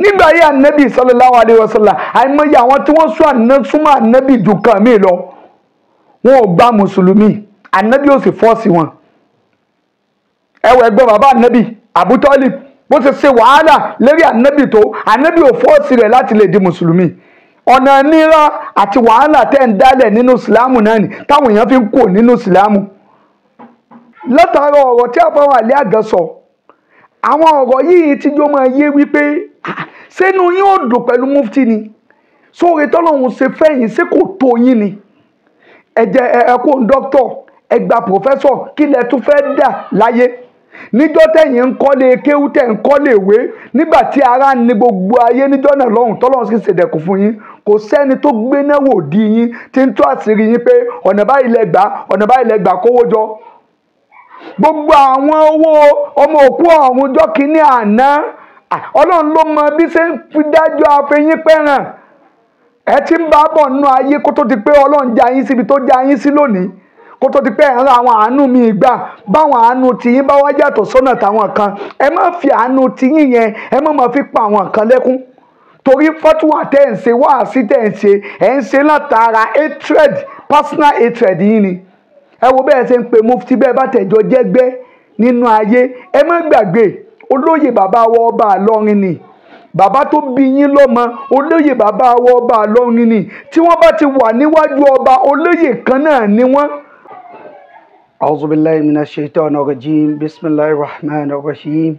nígbà yí ànábì sallallahu alaihi wasallam àìmọye àwọn tí wọ́n súnmọ́ ànábì jù kan mí lọ wọn ò gba mùsùlùmí, ànábì ò sì fọ́ọ̀sì wọn. ẹgbẹ́ bàbá ànábì Abu Talib bó ṣe wàhálà lérí ànábì tó, ànábì ò fọ́ọ̀sì rẹ̀ láti lè di mùsùlùmí. ọ̀nà nira àti wàhálà tẹ́ ń dálẹ̀ nínú ìsìlámù náà ni táwọn èèyàn fi ń kó nínú ìsìlámù. látara ọ̀rọ̀ tí àfáwọn àlẹ́ àgàn sọ, àwọn ọ̀rọ̀ yìí tí yóò máa yé wípé sínú yín ò dùn pẹ̀lú mufti ni, sóore tọ́lọ́hún ṣe fẹ́yìn ṣé kò tó yín ni. ẹ kó dókítọ̀, ẹ gba pòfẹ́sọ̀, kí lẹ tún fẹ́ dà láyé. níjọ́ tẹ̀yìn ń kọ́lé kéwú tẹ̀ ń kọ́lé ìwé, nígbà tí ara ní gbogbo ayé níjọ́ náà lọ́hùn tọ́lọ́hún sì ṣèdẹ̀kùn fún yín, kò sẹ́ni tó gbéná wò di yín tí ń tó àṣírí yín pé ọ̀nà báyìí lẹ gbà kówó jọ. gbogbo àwọn owó ọmọ òkú ọ̀hún jọ́ kínní àná, ọlọ́run ló mọ bí ṣe ń fi dájọ́ àfẹ́yín pẹ́ràn. ẹ ti ń bá bọ̀ nínú ayé kó tó di pé ọlọ́run já yín síbi tó já yín sí lónìí, kó tó di pé ẹ̀rọ àwọn àánú mi gbà báwọn àánú tiyín bá wá yàtọ̀ sọ́nà táwọn kan, ẹ má fi àánú tiyín yẹn ẹ má fi pa àwọn kan lẹ́kún. torí fọ́túwà tẹ́ ń ṣe wáàsí tẹ́ ń ṣe ẹ̀ ń ṣe látara hatred, personal hatred yín ni. ẹ wo bẹ́ẹ̀ ṣe ń pe mufti bẹ́ẹ̀ bá tẹ̀jọ́ jẹ́gbẹ́ nínú ayé. ẹ má gbàgbé olóyè bàbá wa ọba Ìlọrin ni, bàbá tó bí yín lọ́mọ olóyè bàbá wa ọba Ìlọrin ni. tí wọ́n bá ti wà níwájú ọba olóyè kan náà ni wọ́n. أعوذ بالله من الشيطان الرجيم بسم الله الرحمن الرحيم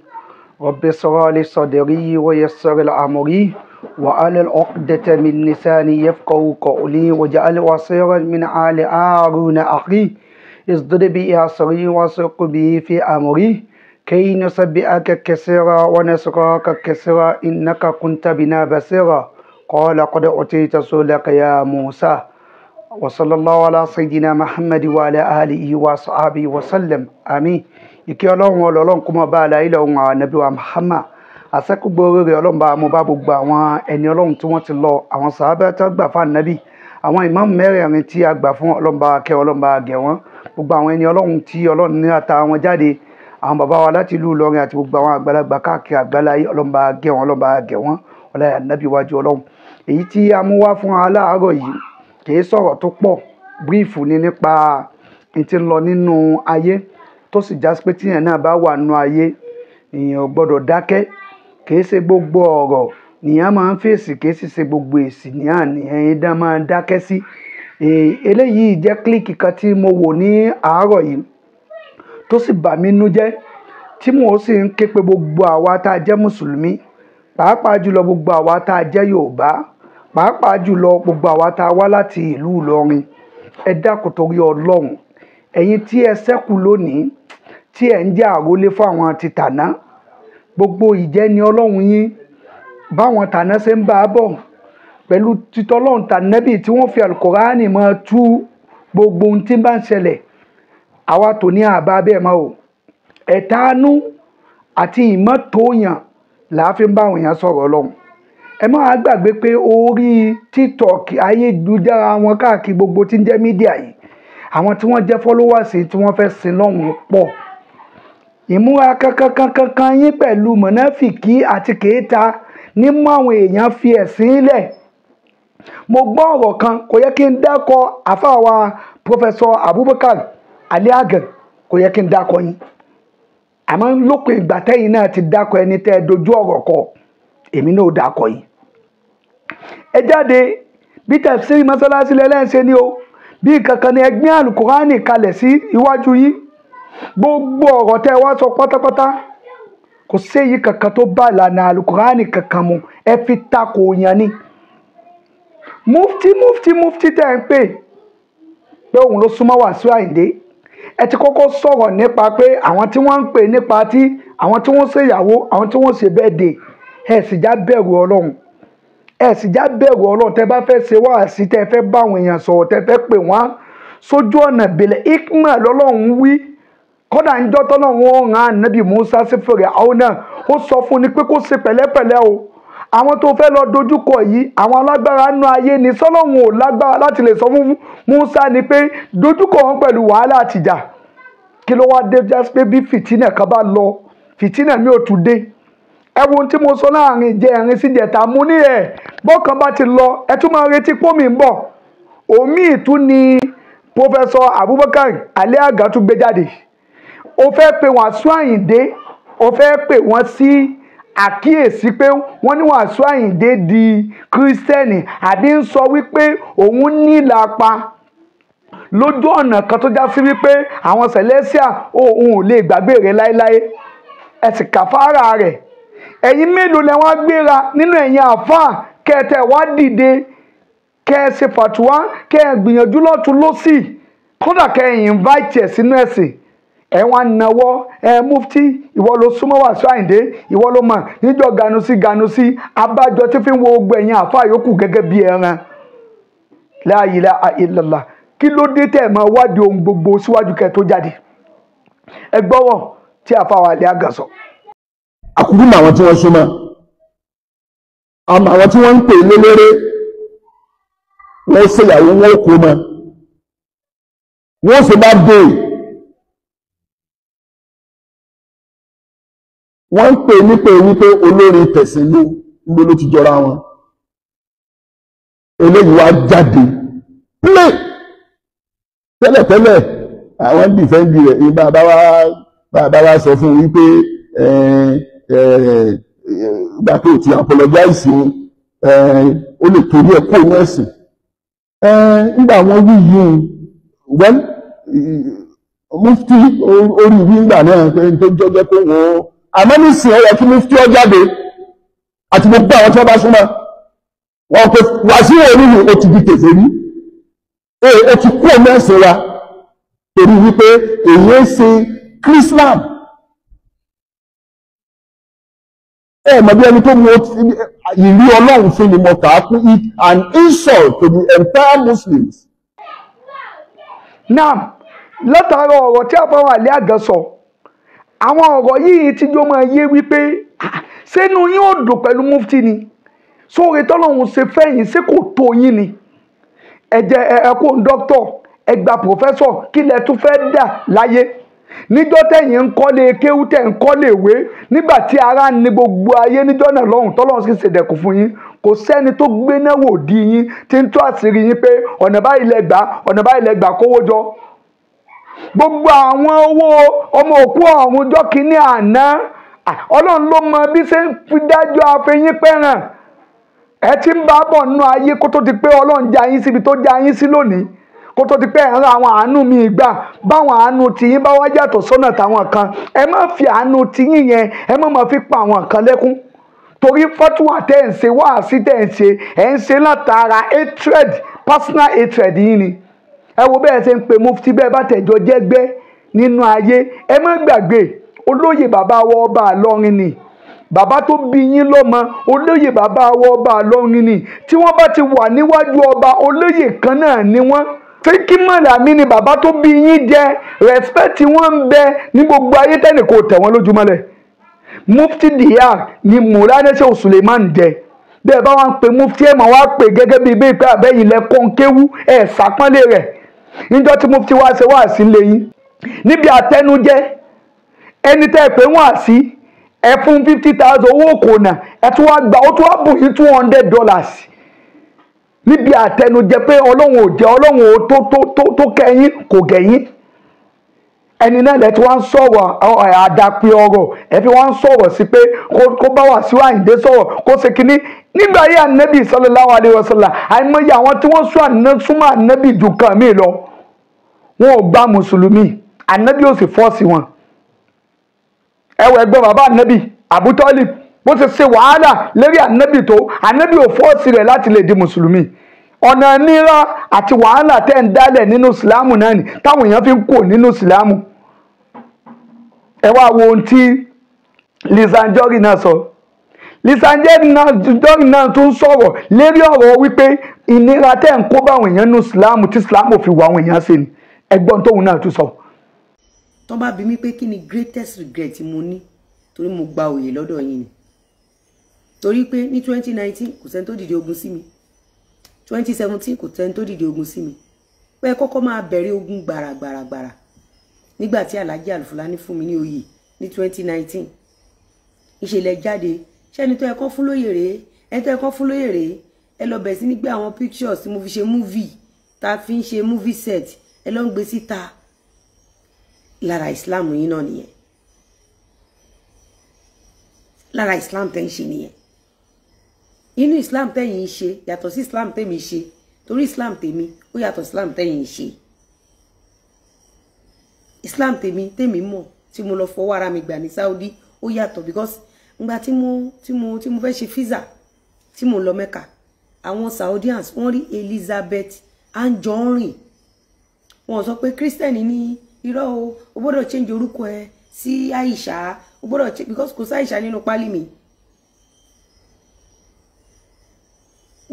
رب اشرح لي صدري ويسر لي أمري وأحلل عقدة من لساني يفقهوا قولي واجعل وزيرا من آل هارون أخي اشدد به أزري واشرك به في أمري كي نسبحك كثيرا ونذكرك كثيرا إنك كنت بنا بصيرا قال قد أوتيت سؤلك يا موسى وصلى الله على سيدنا محمد وعلى آله وصحبه وسلم آمين. ìkẹ́ ọlọ́run ọlọ́run kó máa bá aláìlẹ̀ ohun ànábì wa Muhammad, àṣẹ́kùgbò orí ọlọ́run bá mo bá gbogbo àwọn ẹni ọlọ́run tí wọ́n ti lọ, àwọn sàhábà tó gbà fún ànábì, àwọn ìmáàmù mẹ́rẹ̀ẹ̀rin tí a gbà fún ọlọ́run bá kẹ́ ọlọ́run bá gẹ̀ wọ́n, gbogbo àwọn ẹni ọlọ́run tí ọlọ́run ní ata wọn jáde, àwọn bàbá wa láti ìlú Ìlọrin àti gbogbo àwọn àgbàlagbà káàkiri àgbáláyé ọlọ́run bá gẹ̀ wọ́n, ọlọ́run bá gẹ̀ wọ́n ọlá ànábì wájú ọlọ́run. èyí tí a mú wá fún aláàárọ̀ yìí kìí sọ̀rọ̀ tó pọ̀, brífù ni nípa ìtì lọ nínú ayé, tó sì já sí pé tíyẹn náà bá wà nínú ayé èèyàn ò gbọ́dọ̀ dákẹ́. kìí ṣe gbogbo ọ̀rọ̀ nìyẹn máa ń fèsì, kìí sì ṣe gbogbo èsì nìyẹn dá máa ń dákẹ́ sí. eléyìí jẹ́ kílíkì kan tí mo wò ní àárọ̀ yìí tó sì bà mí nú jẹ́, tí mo sì ń ké pe gbogbo àwa tá a jẹ́ mùsùlùmí, pàápàá jùlọ gbogbo àwa tá a jẹ́ Yorùbá, pàápàá jùlọ gbogbo àwa tá a wá láti ìlú Ìlọrin. ẹ dákun torí Ọlọ́run, ẹ̀yin tí ẹ ṣẹ́kù lónìí tí ẹ ń jẹ́ àrólé fún àwọn ti tàná, gbogbo ìjẹni Ọlọ́run yín báwọn tàná ṣe ń bá a bọ̀ pẹ̀lú títọ́lọ́run tànẹ́bì tí wọ́n fi Al-Kùránì máa tú gbogbo ohun tí bá ń ṣẹlẹ̀. àwa tò ní àbá bẹ́ẹ̀ máa o, ẹ̀tanú àti ìmọ́tóyàn làá fi ń bá àwọn èèyàn sọ̀rọ̀ Ọlọ́run. ẹ má gbàgbé pé orí TikTok ayélujára wọn káàkiri gbogbo tí ń jẹ́ mídíà yìí, àwọn tí wọ́n jẹ́ followers tí wọ́n fẹ́ sin lọ́hùn pọ̀. ìmúra kankan yín pẹ̀lú mọ̀náfìkì àti kèéta ní mú àwọn èèyàn fi ẹ̀sìn lẹ̀. mo gbọ́ ọ̀rọ̀ kan, kò yẹ kí n dákọ̀ àfáàwà Professor Abubakar Aliagan, kò yẹ kí n dákọ̀ yín, àmọ́ lópin ìgbà tẹ́yìn náà ti dákọ̀ ẹni tẹ́ ẹ dojú ọ̀rọ̀ kọ, èmi náà dákọ̀ yìí. ẹ jáde bí tafsiri mọ́sálásí lẹ́lẹ́sẹ̀ ni o, bí kankan ni ẹgbẹ́ Al-Kùránì kalẹ̀ sí iwájú yín, gbogbo ọ̀rọ̀ tẹ́ wá sọ pátápátá kò séyìí kankan tó bá ìlànà Al-Kùránì kankan mu, ẹ fi takò yàn ni. mufti tẹ́ ń pè pé òun ló súnmọ́ Wàsíù Àyìndé, ẹ ti kọ́kọ́ sọ̀rọ̀ nípa pé àwọn tí wọ́n ń pè nípa tí àwọn tí wọ́n ṣèyàwó, àwọn tí wọ́n ṣe birthday, ẹ sì já bẹ̀rù Ọlọ́run, tẹ́ bá fẹ́ ṣe wáàsí, tẹ́ fẹ́ bá àwọn èèyàn sọ̀rọ̀, tẹ́ fẹ́ pè wọ́n sójú ọ̀nà bẹ̀lẹ̀ ikma lọ́lọ́run wí. kódà ń jọ́ tọ́lọ́run ó rán Ànábì Mùsá sí Fáráò náà, ó sọ fún ni pé kó ṣe pẹ̀lẹ́pẹ̀lẹ́ o, àwọn tó fẹ́ lọ dojúkọ yìí àwọn alágbára nú ayé ni, sọ́lọ́run ò lágbára láti lè sọ fún Mùsá ni pé dojúkọ wọn pẹ̀lú wàhálà àtìjà. kí ló wá dé jásí pé bí fìtínà kan bá lọ, fìtínà mi ò tún dé. ẹ wo ohun tí mo sọ láàrin ìjẹrin sí ìjẹta mo ní bọ́kàn bá ti lọ ẹ tún máa retí pómi ń bọ̀. Omi ìtún ni Professor Abubakar Ali Aga tún gbé jáde. Ó fẹ́ pe Wasiu Ayinde, ó fẹ́ pè wọ́n sí àkíyèsí pé wọ́n ní Wasiu Ayinde di kírísítẹ́nì àbí ń sọ wípé òun ní ìlàpá lójú ọ̀nà kan tó já sí wípé àwọn Celestial òun ò lè gbàgbé rẹ̀ láéláé. Ẹ sì kàfàrà rẹ̀. Ẹ̀yin mélòó lẹ wá gbéra nínú ẹ̀yin àfáà kẹtẹ wá dìde kẹ ṣe fàtúwá kẹ gbìyànjú lọ́tún lọ́sì kódà kẹ invite ẹ̀ sínú ẹ̀sìn. Ẹ wá nawọ́ mufti ìwọ ló súnmọ́ Wasiu Ayinde ìwọ ló mọ̀ níjọ́ ganusi abájọ tí fi ń wo gbogbo ẹ̀yin àfáà yòókù gẹ́gẹ́ bí ẹran. La ilaha illallah. Kí ló dé tẹ́ máa wádìí ohun gbogbo síwájú kẹ́ tó jáde? Ẹ gbọ́wọ́ tí àfáà wa Ali Aga sọ. Àkúrú àwọn tí wọ́n súnmọ́ àwọn tí wọ́n ń pè lélẹ́rẹ́ wọ́n ṣèyàwó wọn kó mọ́ wọ́n sì bá dé wọ́n ń pè nípe wípé olórin tẹ̀sìn ló ti jọra wọn. Eléyìí wá jáde play tẹ́lẹ̀tẹ́lẹ̀ àwọn dìfẹ́ǹdì rẹ̀ ní bàbá wa sọ fún wípé ìgbà tó ti apologize ó lè torí ẹ̀ kó inú ẹ̀sìn. Nígbà wọn wí yìí wẹ́n mufti orí wí ńgbà náà pé tó jọ́jọ́ pé wọ́n àmọ́ nísìn ẹ̀yẹ kí mufti ọ jáde àti gbogbo àwọn tí wọ́n bá súnmọ́ wọn pé Wasiu oníhùn ó ti di tèfè rí ó ti kú ọmọ ẹ̀sìn wa torí wípé èyí ń ṣe Islam. Mọ̀ bí ẹni tó mú ìrí Ọlọ́run fún ni mo kà á kún it an insult to the entire Muslims. Now látara ọ̀rọ̀ tí àfáà Ali Aga sọ àwọn ọ̀rọ̀ yìí tí jó máa yé wípé sẹ́nu yín ò dùn pẹ̀lú mufti ni sóore tọ́lọ́run ṣe fẹ́yìn sí kò tó yín ni ẹ̀jẹ̀ ẹ̀kọ́ dókítọ̀ ẹgbà pòfẹ́sọ̀ kí lẹ tún fẹ́ dà láyé níjọ́ tẹ̀yìn ń kọ́lé kéwú tẹ̀ ń kọ́lé ìwé nígbà tí ara ní gbogbo ayé níjọ́ náà lọ́hùn tọ́lọ́run sì ṣèdẹ̀kùn fún yín kò sẹ́ni tó gbéná wò di yín tí ń tó àṣírí yín pé ọ̀nà báyìí lẹ gbà kówó jọ. Gbogbo àwọn owó ọmọ òkú ọ̀hún ọjọ́ kìíní àná Ọlọ́run ló mọ bí ṣe ń fi dájọ́ afẹ́yín pẹ́ràn. Ẹ ti ń bá bọ̀ nínú ayé kó tó di pé Ọlọ́run já yín síbi tó já yín sí lónìí kó tó di pé ẹ̀ ń ra àwọn àánú mi gbà báwọn àánú tiyín bá wá yàtọ̀ sọ́nà táwọn kan ẹ má fi àánú tiyín yẹn ẹ má fi pa àwọn kan lẹ́kún torí fọ́túwà tẹ́ ẹ̀ ń ṣe wáàsí tẹ́ ẹ̀ ń ṣe látara hatred personal hatred yín ni. Ẹ wo bẹ́ẹ̀ ṣe ń pe mufti bẹ́ẹ̀ bá tẹ̀jọ́ jẹ́gbẹ́ nínú ayé ẹ má gbàgbé olóyè bàbá wa ọba Ìlọrin ni bàbá tó bí yín lọ́mọ olóyè bàbá wa ọba Ìlọrin ni tí wọ́n bá ti wà níwájú ọba olóyè kan náà ni wọ́n. Fẹ́kí Màlàmí ni bàbá tó bí yín jẹ́ respect wọn ń bẹ ní gbogbo ayé tẹ́nì kò tẹ̀ wọ́n lójúmọ́lẹ̀. Mufti Diyar ni Maulana Sheikh Suleiman jẹ́ bẹ́ẹ̀ bá wọn pe mufti ẹ̀ máa wá pè gẹ́gẹ́ bíi bẹ́ẹ̀ pé àbẹ́yìn lẹ kọ́ńkéwú ẹ̀ sàpọ́nlé rẹ̀ níjọ́ tí mufti wá ṣe wá sí lẹ́yìn níbi àtẹnujẹ ẹni tẹ́ ẹ pé wọ́n à sí ẹ fún 50,000 owó kònà ẹ tún wá gbà ó tún wá bù yín $200 níbi àtẹnujẹ pé Ọlọ́run ò jẹ́ Ọlọ́run ò tó kẹ́yìn kò gẹ̀yìn ẹni náà lẹ tí wọ́n ń sọ̀rọ̀ àdàpè ọ̀rọ̀ ẹ fi wọ́n ń sọ̀rọ̀ sí pé kó bá Wasiu Ayinde sọ̀rọ̀ kó ṣe kínní nígbà yí ànábì sallallahu alaihi wasallam àìmọye àwọn tí wọ́n súnmọ́ ànábì jù kan mí lọ wọn ò gba mùsùlùmí ànábì ò sì fọ́ọ̀sì wọn. Ẹwọ ẹgbẹ́ bàbá ànábì Abu Talib bó ṣe ṣe wàhálà lérí ànábì tó ànábì ò fọ́ọ̀sì rẹ̀ láti lè di mùsùlùmí. Ọ̀nà nira àti wàhálà tẹ́ ń dálẹ̀ nínú ìsìlámù náà ni táwọn èèyàn fi ń kó nínú ìsìlámù. Ẹ wá wo ohun tí Lizzy Anjorin náà sọ. Lizzy Anjorin náà tún sọ̀rọ̀ lérí ọ̀rọ̀ wípé ìnira tẹ́ ń kó báwọn èèyàn nínú ìsìlámù tí ìsìlámù fi wà àwọn èèyàn ṣe ni ẹgbọ́n tóun náà tún sọ. Tó bá bi mí pé kí ni greatest regret mo ní torí mo gba òye lọ́dọ̀ yín ni torí pé ní 2019 kò sẹ́ni tó dìde ogun sí mi 2017 kò sẹ́ni tó dìde ogun sí mi pé kọ́kọ́ máa bẹ̀rẹ̀ ogun gbàràgbàràgbàrà nígbà tí Alhaji Al-Fulani fún mi ní oyè ní 2019 ìṣẹ̀lẹ̀ jáde ṣẹ́ni tó yẹ kán fún lóyè rèé ẹni tó yẹ kán fún lóyè rèé ẹ lọ bẹ̀rẹ̀ sí ní gbé àwọn pictures tí mo fi ṣe movie tá fi ń ṣe movie set ẹ lọ ń gbé síta lára Islam yín náà nìyẹn lára Islam tẹ́ ń ṣe nìyẹn inú Islam tẹ́yìn ń ṣe yàtọ̀ sí Islam tẹ́mi ṣe torí Islam tèmi ó yàtọ̀ sí Islam tẹ́yìn ń ṣe Islam tèmi mọ̀ tí mo lọ fọwọ́ ara mi gbà ní Saudi ó yàtọ̀ because ngbà tí mo fẹ́ ṣe visa tí mo lọ Mẹ́kà àwọn Saudians wọ́n rí Elizabeth Anjorin wọ́n sọ pé Christian ní irọ́ o gbọ́dọ̀ change orúkọ ẹ sí Aisha o gbọ́dọ̀ change because kò sí Aisha nínú pálí mi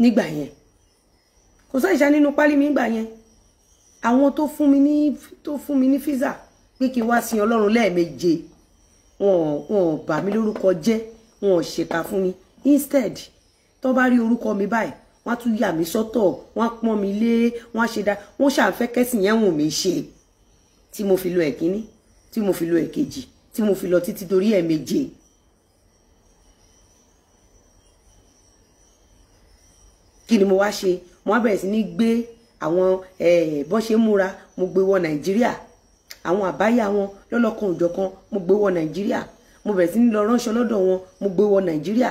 nígbà yẹn kò sí Aisha nínú pálí mi nígbà yẹn àwọn tó fún mi ní visa pé kí n wá sin Ọlọ́run lẹ́ẹ̀méje wọn bà mí lórúkọ jẹ́ wọn ṣèkà fún mi instead tó bá rí orúkọ mi báyìí wọ́n tún yà mí sọ́tọ̀ wọ́n pọ́n mi lé wọ́n ṣe dá wọ́n ṣàfẹ́ kẹ́sìn yẹn wùn mí ṣe tí mo fi lọ ẹ̀kíní tí mo fi lọ ẹ̀kejì tí mo fi lọ títí torí ẹ̀méje kí ni mo wá ṣe mo wá bẹ̀rẹ̀ sí ní gbé àwọn bọ́n ṣe múra mo gbé wọ Nàìjíríà àwọn àbáyà wọn lọ́lọ́kan òjọ̀kan mo gbé wọ Nàìjíríà mo bẹ̀rẹ̀ sí ní lọ ránṣọ lọ́dọ̀ wọn mo gbé wọ Nàìjíríà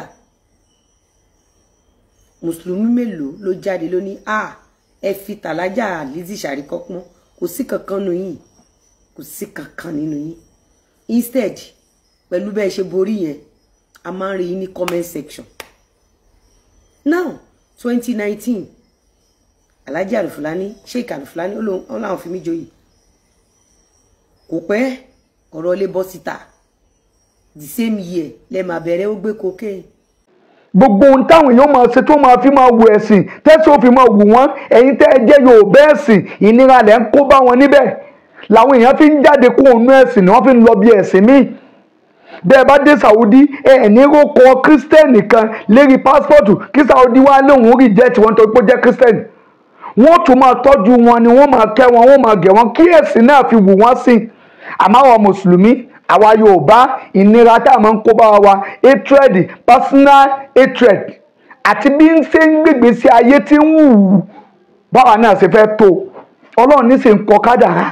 mùsùlùmí mélòó ló jáde lóní ẹ fi tàlájà Lizzy ṣàríkọ́pọ́n kò sí kankan nínú yín kò sí kankan nínú yín instead pẹ̀lú bẹ́ẹ̀ ṣe borí yẹn a máa ń rí yín ní comment section now 2019 Alhaji Alufulani Sheikh Alufulani ó láwọn fi mí joyè kò pẹ́ ọ̀rọ̀ lè bọ́ síta the same year lẹ́ máa bẹ̀rẹ̀ ó gbé cocaine. gbogbo ohun táwọn èèyàn máa ṣe tó máa fi máa wù ẹ̀sìn tẹ́sí ó fi máa wù wọ́n ẹ̀yin tẹ́ ẹ jẹ́ Yorùbá ẹ̀sìn ìnira lẹ̀ ń kó bá wọn níbẹ̀ làwọn èèyàn fi ń jáde kó òun ẹ̀sìn ni wọ́n fi ń lọ bí ẹ̀sìn míì bẹ́ẹ̀ bá dé Saudi ní rókọ kírísítẹ́nì kan lérí pásítọ̀tù kí Saudi wá lóun rí jẹ́ tiwọn tó pé jẹ́ kírísítẹ́nì wọ́n tún máa tọ́jú wọn ni wọ́n máa kẹ́ wọn wọ́n máa gẹ̀ wọn kí ẹ̀sìn náà fi wù wọ́n sí àmọ́ àwọn mùsùlùmí àwa Yorùbá ìnira tá a máa ń kó bá wa hatred personal hatred àti bí ń ṣe ń gbègbè sí ayé tí ń wù ú báwa náà ṣe fẹ́ tó Ọlọ́run ní sì ń kọ kádàrá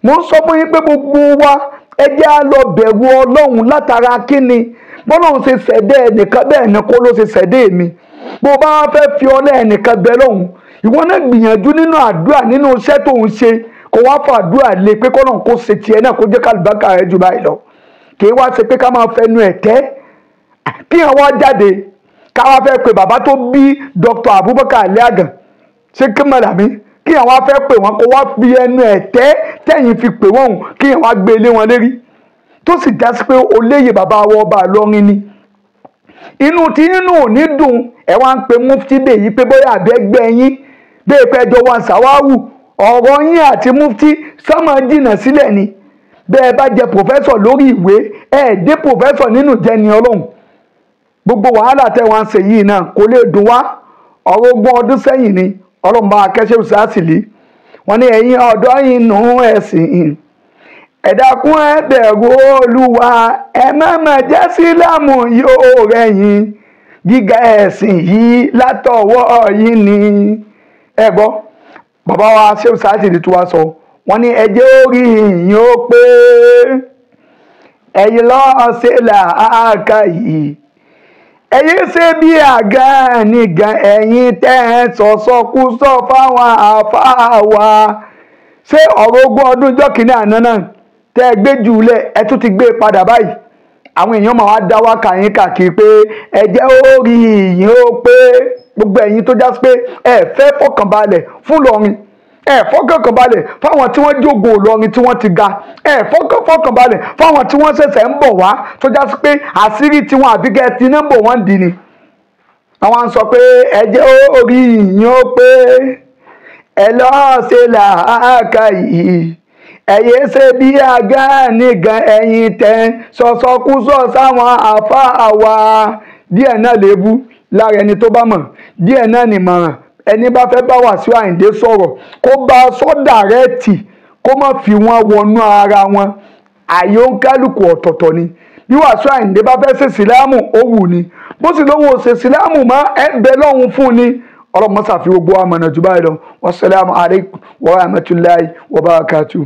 mo ń sọ fún yín pé gbogbo wa ẹ jẹ́ á lọ bẹ̀rù Ọlọ́run látara kíni bọ́lọ́run ṣe ṣẹ̀dá ẹnìkan bẹ́ẹ̀ ni kó ló ṣe ṣẹ̀dá èmi bó bá fẹ́ fi ọlẹ́ ẹnìkan bẹ lọ́hùn ìwọ náà gbìyànjú nínú àdúrà nínú iṣẹ́ tó ń ṣe kó wá fún àdúrà lé pé kọ́nà kó ṣe tiẹ̀ náà kó jẹ́ kálùbákà rẹ̀ jù báyìí lọ kì í wá ṣe pé ká máa fẹnu ẹ̀ tẹ́ kí ẹ̀ wá jáde ká wá fẹ́ pe bàbá tó bí Dr. Abubakar Aliagan ṣé kí mọ̀lá mi kí ẹ̀ wá fẹ́ pè wọ́n kó wá fi ẹnu ẹ̀ tẹ́ tẹ̀yìn fi pè wọ́n kí ẹ̀ wá gbé ilé wọn lérí tó sì já sí pé olóyè bàbá wọ ọba Ìlọrin ni inú tí inú ò ní dùn ẹ̀ wá ń pe mufti dè yí pé bóyá àbẹ́gbẹ́ yín bẹ́ẹ̀ pẹ́ jọ wọn ṣàwáwù ọ̀rọ̀ yín àti mufti sọ́mọ jìnnà sílẹ̀ ni bẹ́ẹ̀ bá jẹ pòfẹ́sọ̀ lórí ìwé dé pòfẹ́sọ̀ nínú jẹni Ọlọ́run gbogbo wàhálà tẹ́ wọn ṣe yìí náà kò lè dùn wá ọ̀rọ̀ ogún ọdún sẹ́yìn ni Ọlọ́run bá akẹ́ṣẹ́ òṣàṣìlì wọn ní ẹ̀yin ọ̀dọ́ yìí nù ẹ̀sìn ẹ dákun ẹ bẹ̀rù Olúwa ẹ má má jẹ́ sílámù yóò rẹ̀yìn gíga ẹ̀sìn yìí látọwọ́ yìí ni ẹ gbọ́ bàbá wa ṣé òṣàṣìlì tó wá sọ wọ́n ní ẹjẹ́ orí yìí ó pé ẹ̀yin lọ́ọ́ ṣe làákà yìí ẹ̀yin ṣe bí àga nìgan ẹ̀yin tẹ́ ẹ sọ̀sọ́kúsọ fáwọn àfáà wa ṣé ọ̀rọ̀ ogún ọdún ọjọ́ kìíní àná náà tẹ́ ẹ gbé jùlẹ̀ ẹ tún ti gbé e padà báyìí àwọn èèyàn máa wá dá wákà yín káàkiri pé ẹjẹ́ orí yìí ó pé gbogbo ẹ̀yin tó já sí pé ẹ fẹ́ fọkànbalẹ̀ fún Ìlọrin fọkànbalẹ̀ fáwọn tí wọ́n jókòó Ìlọrin tí wọ́n ti ga fọkànbalẹ̀ fáwọn tí wọ́n ṣẹ̀ṣẹ̀ ń bọ̀ wá tó já sí pé àṣírí tiwọn àbíkẹ́ ti ní bò wọ́n dì ní. àwọn sọ pé ẹjẹ́ orí yìí ó pé ẹ lọ́ọ́ ṣe làákà yìí ẹ̀yẹ ṣe bí àga nìgan ẹ̀yin tẹ́ sọ̀sọ́kúsọ sáwọn àfáà wa díẹ̀ náà lébu lára ẹni tó bá mọ̀ díẹ̀ náà nìmọ̀ràn ẹni bá fẹ́ bá Wasiu Ayinde sọ̀rọ̀ kó bá a sọ dàrẹ́ẹ̀tì kó má fi wọn wọnú ara wọn àyè òǹkálùkù ọ̀tọ̀ọ̀tọ̀ ni bí Wasiu Ayinde bá fẹ́ ṣe sílámù ó wù ní bó sì lóun ò ṣe ìsìláàmù mọ́ ẹ̀ bẹ lọ́hùn fún ni ọlọ́mọ sàfi gbogbo àmọ̀nà jù báyìí lọ wassalamu alaikum wa rahmatullahi wa barakatuh.